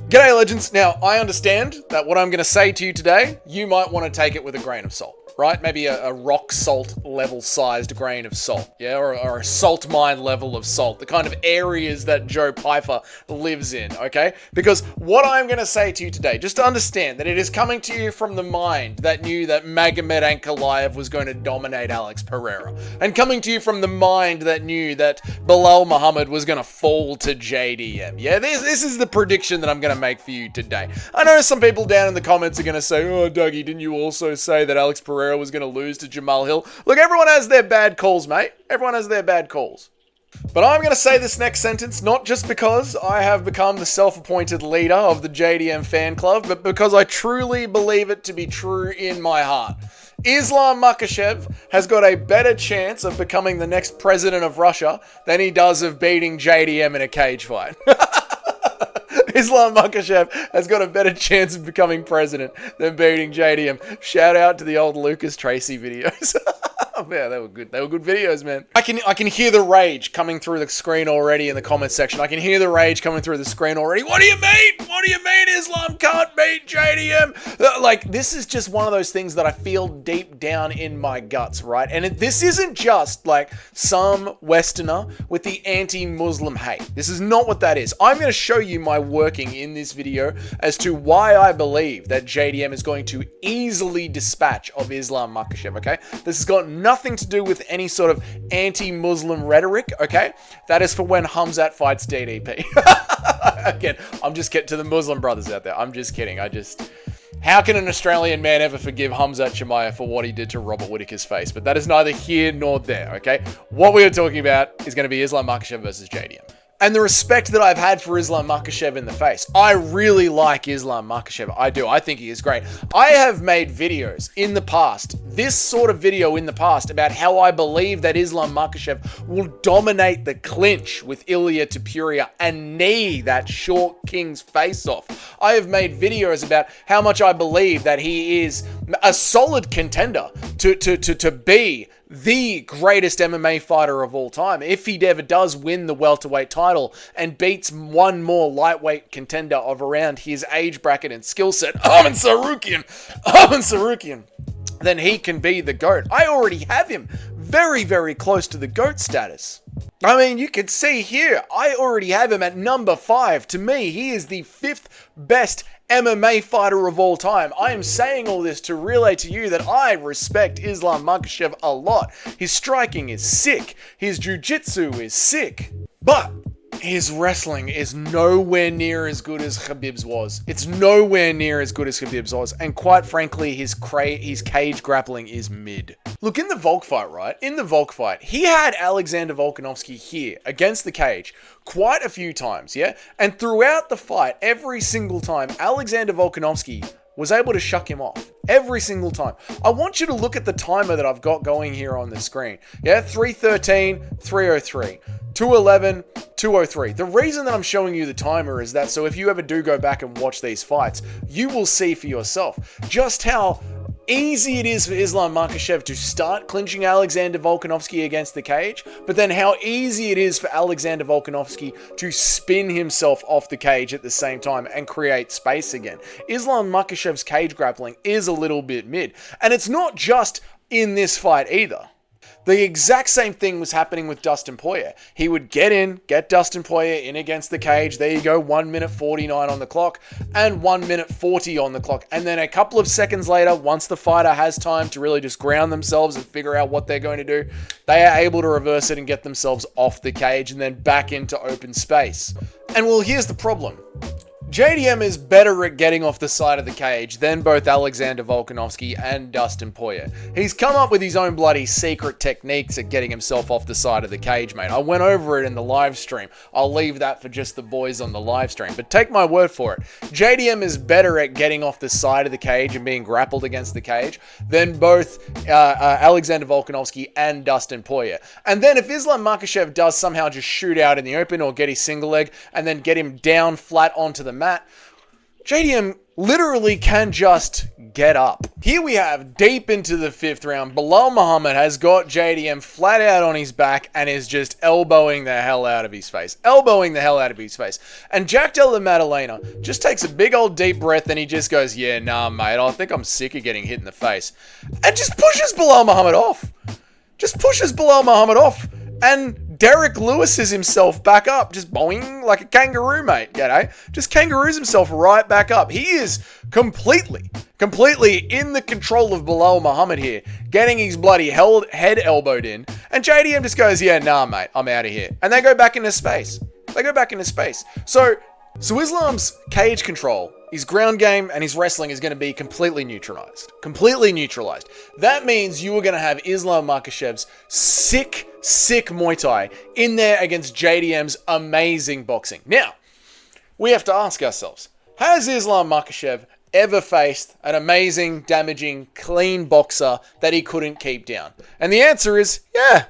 G'day legends. Now, I understand that what I'm going to say to you today, you might want to take it with a grain of salt, right? Maybe a rock salt level sized grain of salt, yeah? Or a salt mine level of salt, the kind of areas that Joe Pyfer lives in, okay? Because what I'm going to say to you today, just to understand that it is coming to you from the mind that knew that Magomed Ankalaev was going to dominate Alex Pereira, and coming to you from the mind that knew that Bilal Muhammad was going to fall to JDM, yeah? This is the prediction that I'm going to make for you today. I know some people down in the comments are going to say, oh, Dougie, didn't you also say that Alex Pereira was going to lose to Jamal Hill? Look, everyone has their bad calls, mate. Everyone has their bad calls. But I'm going to say this next sentence, not just because I have become the self-appointed leader of the JDM fan club, but because I truly believe it to be true in my heart. Islam Makhachev has got a better chance of becoming the next president of Russia than he does of beating JDM in a cage fight. Islam Makhachev has got a better chance of becoming president than beating JDM. Shout out to the old Lucas Tracy videos. Yeah, they were good. They were good videos, man. I can hear the rage coming through the screen already in the comment section. I can hear the rage coming through the screen already. What do you mean? What do you mean Islam can't beat JDM? Like, this is just one of those things that I feel deep down in my guts, right? And this isn't just like some Westerner with the anti-Muslim hate. This is not what that is. I'm going to show you my working in this video as to why I believe that JDM is going to easily dispatch of Islam Makhachev, okay? This has got nothing to do with any sort of anti-Muslim rhetoric, okay? That is for when Hamzat fights DDP. Again, I'm just kidding to the Muslim brothers out there. I'm just kidding. How can an Australian man ever forgive Hamzat Chimaev for what he did to Robert Whittaker's face? But that is neither here nor there, okay? What we are talking about is going to be Islam Makhachev versus JDM. And the respect that I've had for Islam Makhachev in the face. I really like Islam Makhachev. I do. I think he is great. I have made videos in the past, this sort of video in the past, about how I believe that Islam Makhachev will dominate the clinch with Ilia Topuria and knee that short king's face off. I have made videos about how much I believe that he is a solid contender to be the greatest MMA fighter of all time, if he ever does win the welterweight title and beats one more lightweight contender of around his age bracket and skill set, Arman Tsarukyan, then he can be the GOAT. I already have him very, very close to the GOAT status. I mean, you can see here, I already have him at number 5. To me, he is the 5th best MMA fighter of all time. I am saying all this to relay to you that I respect Islam Makhachev a lot. His striking is sick. His jiu-jitsu is sick. But his wrestling is nowhere near as good as Khabib's was. It's nowhere near as good as Khabib's was. And quite frankly, his cage grappling is mid. Look, in the Volk fight, right? In the Volk fight, he had Alexander Volkanovski here against the cage quite a few times, yeah? And throughout the fight, every single time, Alexander Volkanovski was able to shuck him off. Every single time. I want you to look at the timer that I've got going here on the screen. Yeah, 3:13, 3:03, 2:11, 2:03. The reason that I'm showing you the timer is that so if you ever do go back and watch these fights, you will see for yourself just how easy it is for Islam Makhachev to start clinching Alexander Volkanovski against the cage, but then how easy it is for Alexander Volkanovski to spin himself off the cage at the same time and create space again. Islam Makhachev's cage grappling is a little bit mid, and it's not just in this fight either. The exact same thing was happening with Dustin Poirier. He would get Dustin Poirier in against the cage. There you go, 1 minute 49 on the clock and 1 minute 40 on the clock. And then a couple of seconds later, once the fighter has time to really just ground themselves and figure out what they're going to do, they are able to reverse it and get themselves off the cage and then back into open space. And well, here's the problem. JDM is better at getting off the side of the cage than both Alexander Volkanovski and Dustin Poirier. He's come up with his own bloody secret techniques at getting himself off the side of the cage, mate. I went over it in the live stream. I'll leave that for just the boys on the live stream. But take my word for it. JDM is better at getting off the side of the cage and being grappled against the cage than both Alexander Volkanovski and Dustin Poirier. And then if Islam Makhachev does somehow just shoot out in the open or get his single leg and then get him down flat onto the mat, JDM literally can just get up. Here we have, deep into the 5th round, Belal Muhammad has got JDM flat out on his back and is just elbowing the hell out of his face. Elbowing the hell out of his face. And Jack Della Maddalena just takes a big old deep breath and he just goes, yeah, nah, mate, I think I'm sick of getting hit in the face. And just pushes Belal Muhammad off. Just pushes Belal Muhammad off. And Derek Lewis's himself back up, just boing like a kangaroo, mate, you know? Just kangaroos himself right back up. He is completely in the control of Belal Muhammad here, getting his bloody head elbowed in, and JDM just goes, yeah, nah, mate, I'm out of here. And they go back into space. So Islam's cage control, his ground game, and his wrestling is going to be completely neutralized. That means you are going to have Islam Makhachev's sick Muay Thai in there against JDM's amazing boxing. Now, we have to ask ourselves, has Islam Makhachev ever faced an amazing, damaging, clean boxer that he couldn't keep down? And the answer is, yeah,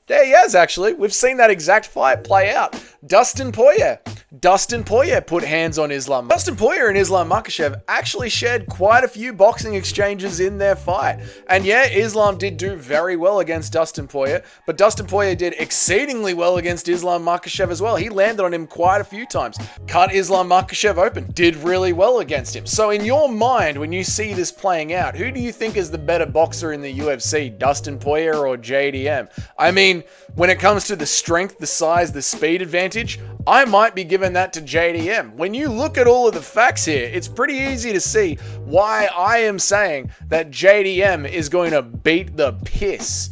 he has actually. We've seen that exact fight play out. Dustin Poirier put hands on Islam. Dustin Poirier and Islam Makhachev actually shared quite a few boxing exchanges in their fight. And yeah, Islam did do very well against Dustin Poirier, but Dustin Poirier did exceedingly well against Islam Makhachev as well. He landed on him quite a few times. Cut Islam Makhachev open. Did really well against him. So in your mind, when you see this playing out, who do you think is the better boxer in the UFC, Dustin Poirier or JDM? I mean, when it comes to the strength, the size, the speed advantage, I might be giving that to JDM. When you look at all of the facts here, it's pretty easy to see why I am saying that JDM is going to beat the piss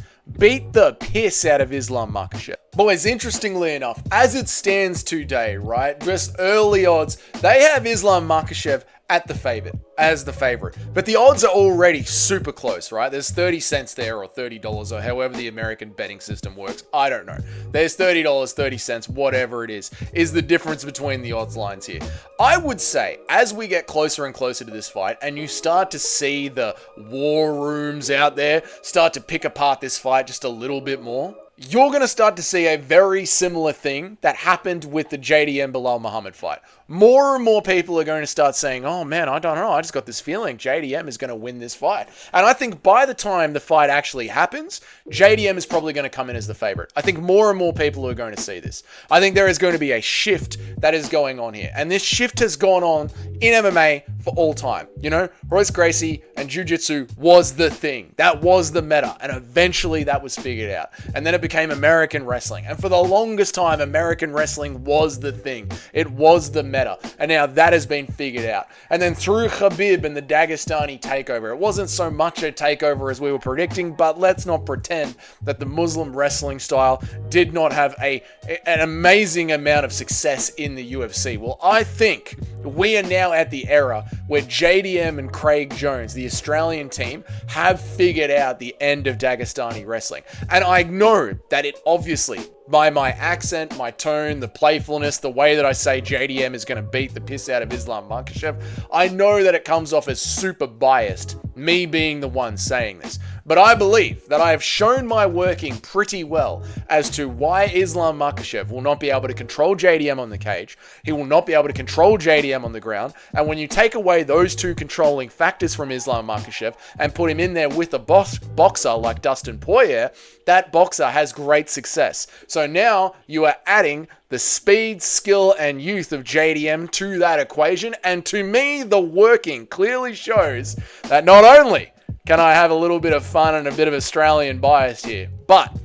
out of Islam Makhachev. Boys, interestingly enough, as it stands today, right, just early odds, they have Islam Makhachev as the favorite. But the odds are already super close, right? There's 30 cents there, or $30, or however the American betting system works. I don't know. There's $30, 30 cents, whatever it is the difference between the odds lines here. I would say, as we get closer and closer to this fight, and you start to see the war rooms out there start to pick apart this fight just a little bit more, you're going to start to see a very similar thing that happened with the JDM Belal Muhammad fight. More and more people are going to start saying, oh man, I don't know, I just got this feeling JDM is going to win this fight. And I think by the time the fight actually happens, JDM is probably going to come in as the favorite. I think more and more people are going to see this. I think there is going to be a shift that is going on here. And this shift has gone on in MMA for all time. You know, Royce Gracie and Jiu-Jitsu was the thing. That was the meta. And eventually that was figured out. And then it became American wrestling. And for the longest time, American wrestling was the thing. It was the meta. And now that has been figured out. And then through Khabib and the Dagestani takeover, it wasn't so much a takeover as we were predicting, but let's not pretend that the Muslim wrestling style did not have an amazing amount of success in the UFC. Well, I think we are now at the era where JDM and Craig Jones, the Australian team, have figured out the end of Dagestani wrestling. And I know that it obviously, by my accent, my tone, the playfulness, the way that I say JDM is going to beat the piss out of Islam Makhachev, I know that it comes off as super biased, me being the one saying this. But I believe that I have shown my working pretty well as to why Islam Makhachev will not be able to control JDM on the cage. He will not be able to control JDM on the ground. And when you take away those two controlling factors from Islam Makhachev and put him in there with a boxer like Dustin Poirier, that boxer has great success. So now you are adding the speed, skill, and youth of JDM to that equation. And to me, the working clearly shows that not only can I have a little bit of fun and a bit of Australian bias here, but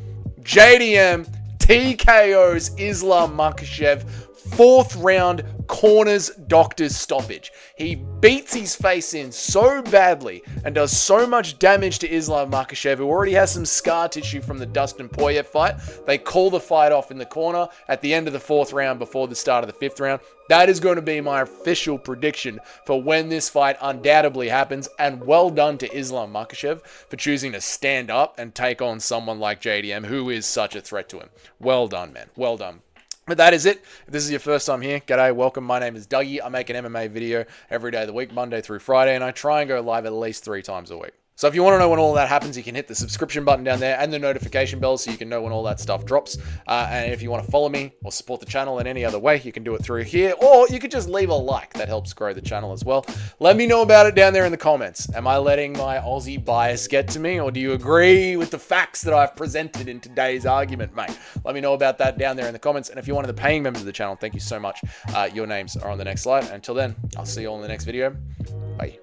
JDM TKO's Islam Makhachev, 4th round corners doctor's stoppage. He beats his face in so badly and does so much damage to Islam Makhachev, who already has some scar tissue from the Dustin Poirier fight. They call the fight off in the corner at the end of the 4th round before the start of the 5th round. That is going to be my official prediction for when this fight undoubtedly happens, and well done to Islam Makhachev for choosing to stand up and take on someone like JDM, who is such a threat to him. Well done, man. Well done. But that is it. If this is your first time here, g'day, welcome. My name is Dougie. I make an MMA video every day of the week, Monday through Friday, and I try and go live at least 3 times a week. So if you want to know when all that happens, you can hit the subscription button down there and the notification bell so you can know when all that stuff drops. And if you want to follow me or support the channel in any other way, you can do it through here, or you could just leave a like. That helps grow the channel as well. Let me know about it down there in the comments. Am I letting my Aussie bias get to me, or do you agree with the facts that I've presented in today's argument, mate? Let me know about that down there in the comments. And if you're one of the paying members of the channel, thank you so much. Your names are on the next slide. Until then, I'll see you all in the next video. Bye.